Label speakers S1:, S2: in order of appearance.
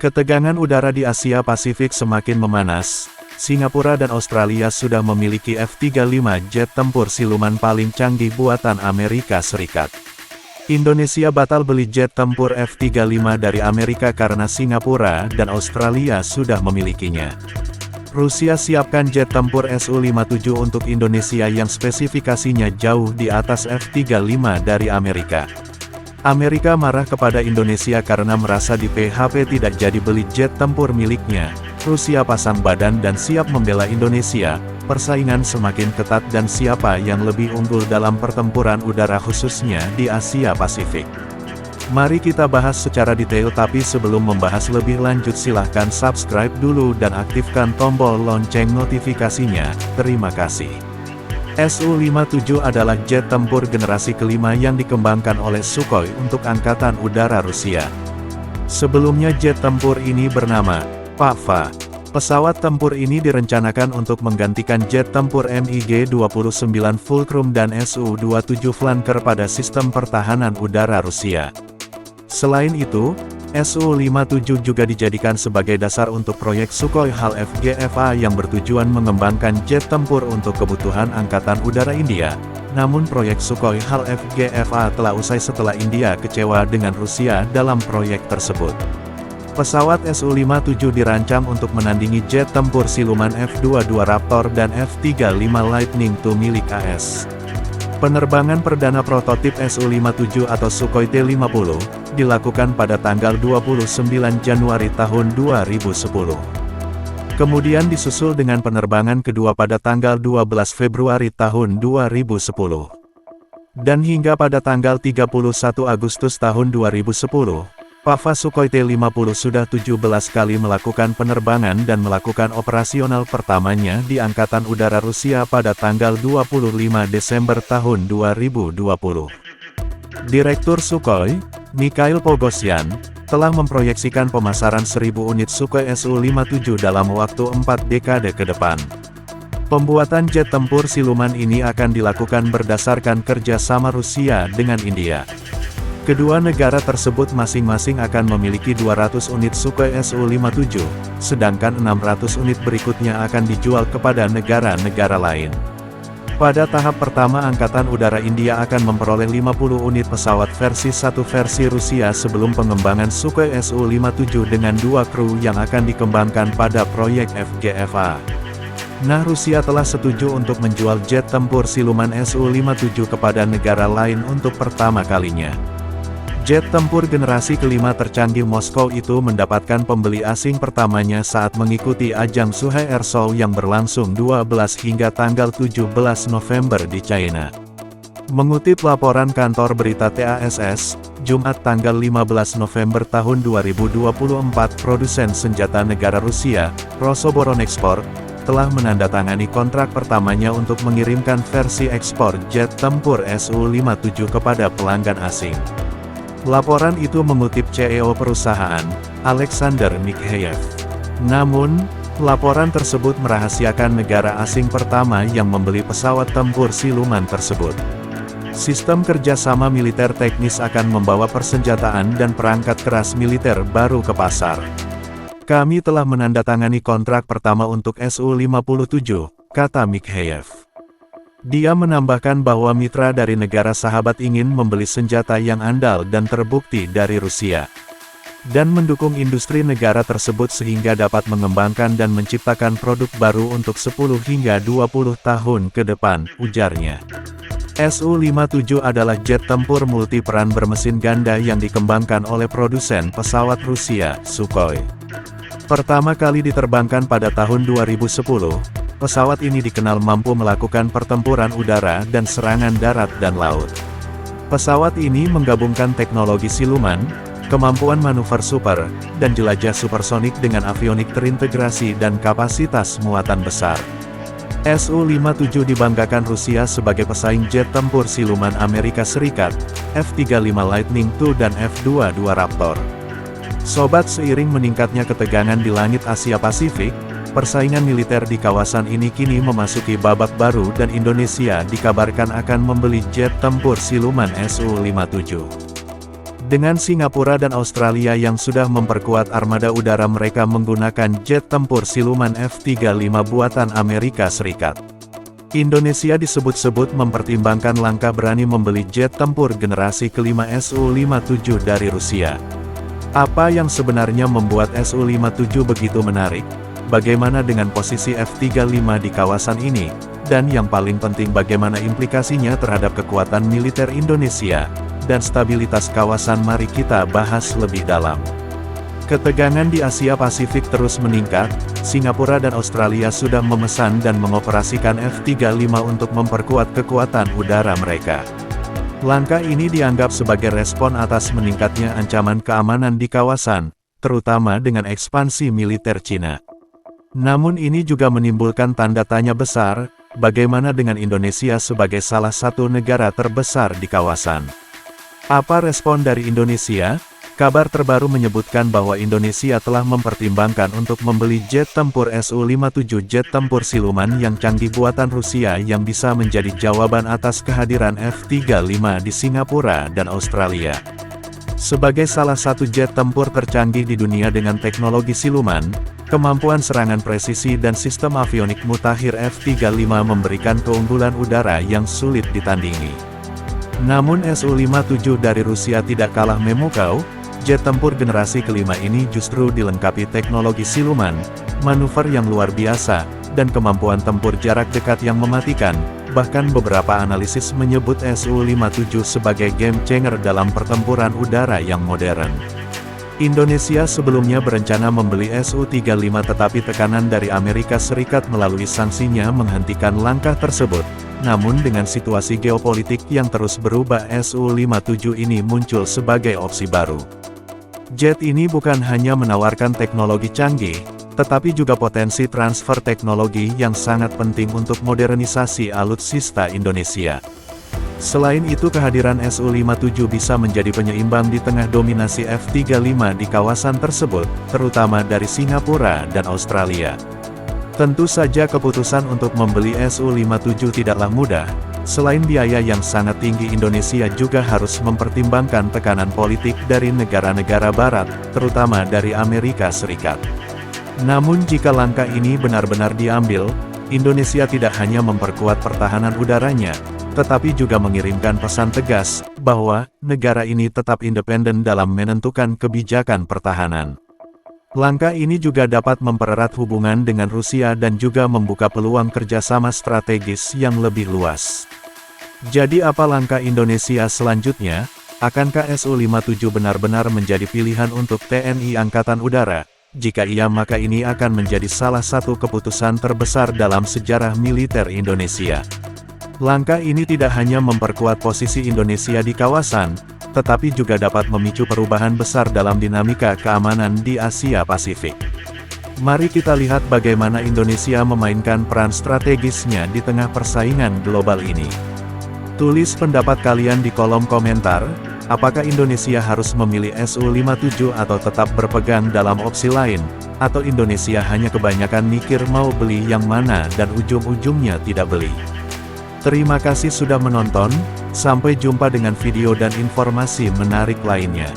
S1: Ketegangan udara di Asia Pasifik semakin memanas. Singapura dan Australia sudah memiliki F-35 jet tempur siluman paling canggih buatan Amerika Serikat. Indonesia batal beli jet tempur F-35 dari Amerika karena Singapura dan Australia sudah memilikinya. Rusia siapkan jet tempur Su-57 untuk Indonesia yang spesifikasinya jauh di atas F-35 dari Amerika. Amerika marah kepada Indonesia karena merasa di PHP tidak jadi beli jet tempur miliknya. Rusia pasang badan dan siap membela Indonesia. Persaingan semakin ketat dan siapa yang lebih unggul dalam pertempuran udara khususnya di Asia Pasifik. Mari kita bahas secara detail, tapi sebelum membahas lebih lanjut silahkan subscribe dulu dan aktifkan tombol lonceng notifikasinya. Terima kasih. Su-57 adalah jet tempur generasi kelima yang dikembangkan oleh Sukhoi untuk Angkatan Udara Rusia. Sebelumnya jet tempur ini bernama Pava. Pesawat tempur ini direncanakan untuk menggantikan jet tempur MiG-29 Fulcrum dan Su-27 Flanker pada sistem pertahanan udara Rusia. Selain itu, Su-57 juga dijadikan sebagai dasar untuk proyek Sukhoi HAL-FGFA yang bertujuan mengembangkan jet tempur untuk kebutuhan Angkatan Udara India. Namun proyek Sukhoi HAL-FGFA telah usai setelah India kecewa dengan Rusia dalam proyek tersebut. Pesawat Su-57 dirancang untuk menandingi jet tempur siluman F-22 Raptor dan F-35 Lightning II milik AS. Penerbangan perdana prototip Su-57 atau Sukhoi T-50, dilakukan pada tanggal 29 Januari tahun 2010. Kemudian disusul dengan penerbangan kedua pada tanggal 12 Februari tahun 2010. Dan hingga pada tanggal 31 Agustus tahun 2010, Pava Sukhoi T-50 sudah 17 kali melakukan penerbangan dan melakukan operasional pertamanya di Angkatan Udara Rusia pada tanggal 25 Desember tahun 2020. Direktur Sukhoi, Mikhail Pogosyan, telah memproyeksikan pemasaran 1000 unit Sukhoi Su-57 dalam waktu 4 dekade ke depan. Pembuatan jet tempur siluman ini akan dilakukan berdasarkan kerjasama Rusia dengan India. Kedua negara tersebut masing-masing akan memiliki 200 unit Sukhoi Su-57, sedangkan 600 unit berikutnya akan dijual kepada negara-negara lain. Pada tahap pertama Angkatan Udara India akan memperoleh 50 unit pesawat versi 1 versi Rusia sebelum pengembangan Sukhoi Su-57 dengan 2 kru yang akan dikembangkan pada proyek FGFA. Nah, Rusia telah setuju untuk menjual jet tempur siluman Su-57 kepada negara lain untuk pertama kalinya. Jet tempur generasi kelima tercanggih Moskow itu mendapatkan pembeli asing pertamanya saat mengikuti ajang Suhae Air Show yang berlangsung 12 hingga tanggal 17 November di China. Mengutip laporan kantor berita TASS, Jumat tanggal 15 November tahun 2024, produsen senjata negara Rusia, Rosoboronexport, telah menandatangani kontrak pertamanya untuk mengirimkan versi ekspor jet tempur Su-57 kepada pelanggan asing. Laporan itu mengutip CEO perusahaan, Alexander Mikheyev. Namun, laporan tersebut merahasiakan negara asing pertama yang membeli pesawat tempur siluman tersebut. Sistem kerjasama militer teknis akan membawa persenjataan dan perangkat keras militer baru ke pasar. Kami telah menandatangani kontrak pertama untuk Su-57, kata Mikheyev. Dia menambahkan bahwa mitra dari negara sahabat ingin membeli senjata yang andal dan terbukti dari Rusia, dan mendukung industri negara tersebut sehingga dapat mengembangkan dan menciptakan produk baru untuk 10 hingga 20 tahun ke depan, ujarnya. Su-57 adalah jet tempur multiperan bermesin ganda yang dikembangkan oleh produsen pesawat Rusia, Sukhoi. Pertama kali diterbangkan pada tahun 2010, pesawat ini dikenal mampu melakukan pertempuran udara dan serangan darat dan laut. Pesawat ini menggabungkan teknologi siluman, kemampuan manuver super, dan jelajah supersonik dengan avionik terintegrasi dan kapasitas muatan besar. Su-57 dibanggakan Rusia sebagai pesaing jet tempur siluman Amerika Serikat, F-35 Lightning II dan F-22 Raptor. Sobat, seiring meningkatnya ketegangan di langit Asia Pasifik,
S2: Persaingan militer di kawasan ini kini memasuki babak baru dan Indonesia dikabarkan akan membeli jet tempur siluman Su-57. Dengan Singapura dan Australia yang sudah memperkuat armada udara mereka menggunakan jet tempur siluman F-35 buatan Amerika Serikat. Indonesia disebut-sebut mempertimbangkan langkah berani membeli jet tempur generasi kelima Su-57 dari Rusia. Apa yang sebenarnya membuat Su-57 begitu menarik? Bagaimana dengan posisi F-35 di kawasan ini? Dan yang paling penting bagaimana implikasinya terhadap kekuatan militer Indonesia dan stabilitas kawasan? Mari kita bahas lebih dalam. Ketegangan di Asia Pasifik terus meningkat. Singapura dan Australia sudah memesan dan mengoperasikan F-35 untuk memperkuat kekuatan udara mereka. Langkah ini dianggap sebagai respon atas meningkatnya ancaman keamanan di kawasan, terutama dengan ekspansi militer Cina. Namun ini juga menimbulkan tanda tanya besar, bagaimana dengan Indonesia sebagai salah satu negara terbesar di kawasan? Apa respon dari Indonesia? Kabar terbaru menyebutkan bahwa Indonesia telah mempertimbangkan untuk membeli jet tempur Su-57 jet tempur siluman yang canggih buatan Rusia yang bisa menjadi jawaban atas kehadiran F-35 di Singapura dan Australia. Sebagai salah satu jet tempur tercanggih di dunia dengan teknologi siluman, kemampuan serangan presisi dan sistem avionik mutakhir F-35 memberikan keunggulan udara yang sulit ditandingi. Namun Su-57 dari Rusia tidak kalah memukau. Jet tempur generasi kelima ini justru dilengkapi teknologi siluman, manuver yang luar biasa, dan kemampuan tempur jarak dekat yang mematikan. Bahkan beberapa analisis menyebut Su-57 sebagai game changer dalam pertempuran udara yang modern. Indonesia sebelumnya berencana membeli Su-35 tetapi tekanan dari Amerika Serikat melalui sanksinya menghentikan langkah tersebut. Namun dengan situasi geopolitik yang terus berubah, Su-57 ini muncul sebagai opsi baru. Jet ini bukan hanya menawarkan teknologi canggih, tetapi juga potensi transfer teknologi yang sangat penting untuk modernisasi alutsista Indonesia. Selain itu kehadiran Su-57 bisa menjadi penyeimbang di tengah dominasi F-35 di kawasan tersebut, terutama dari Singapura dan Australia. Tentu saja keputusan untuk membeli Su-57 tidaklah mudah. Selain biaya yang sangat tinggi, Indonesia juga harus mempertimbangkan tekanan politik dari negara-negara barat, terutama dari Amerika Serikat. Namun jika langkah ini benar-benar diambil, Indonesia tidak hanya memperkuat pertahanan udaranya, tetapi juga mengirimkan pesan tegas, bahwa negara ini tetap independen dalam menentukan kebijakan pertahanan. Langkah ini juga dapat mempererat hubungan dengan Rusia dan juga membuka peluang kerjasama strategis yang lebih luas. Jadi apa langkah Indonesia selanjutnya? Akankah Su-57 benar-benar menjadi pilihan untuk TNI Angkatan Udara? Jika iya, maka ini akan menjadi salah satu keputusan terbesar dalam sejarah militer Indonesia. Langkah ini tidak hanya memperkuat posisi Indonesia di kawasan, tetapi juga dapat memicu perubahan besar dalam dinamika keamanan di Asia Pasifik. Mari kita lihat bagaimana Indonesia memainkan peran strategisnya di tengah persaingan global ini. Tulis pendapat kalian di kolom komentar, apakah Indonesia harus memilih Su-57 atau tetap berpegang dalam opsi lain, atau Indonesia hanya kebanyakan mikir mau beli yang mana dan ujung-ujungnya tidak beli. Terima kasih sudah menonton, sampai jumpa dengan video dan informasi menarik lainnya.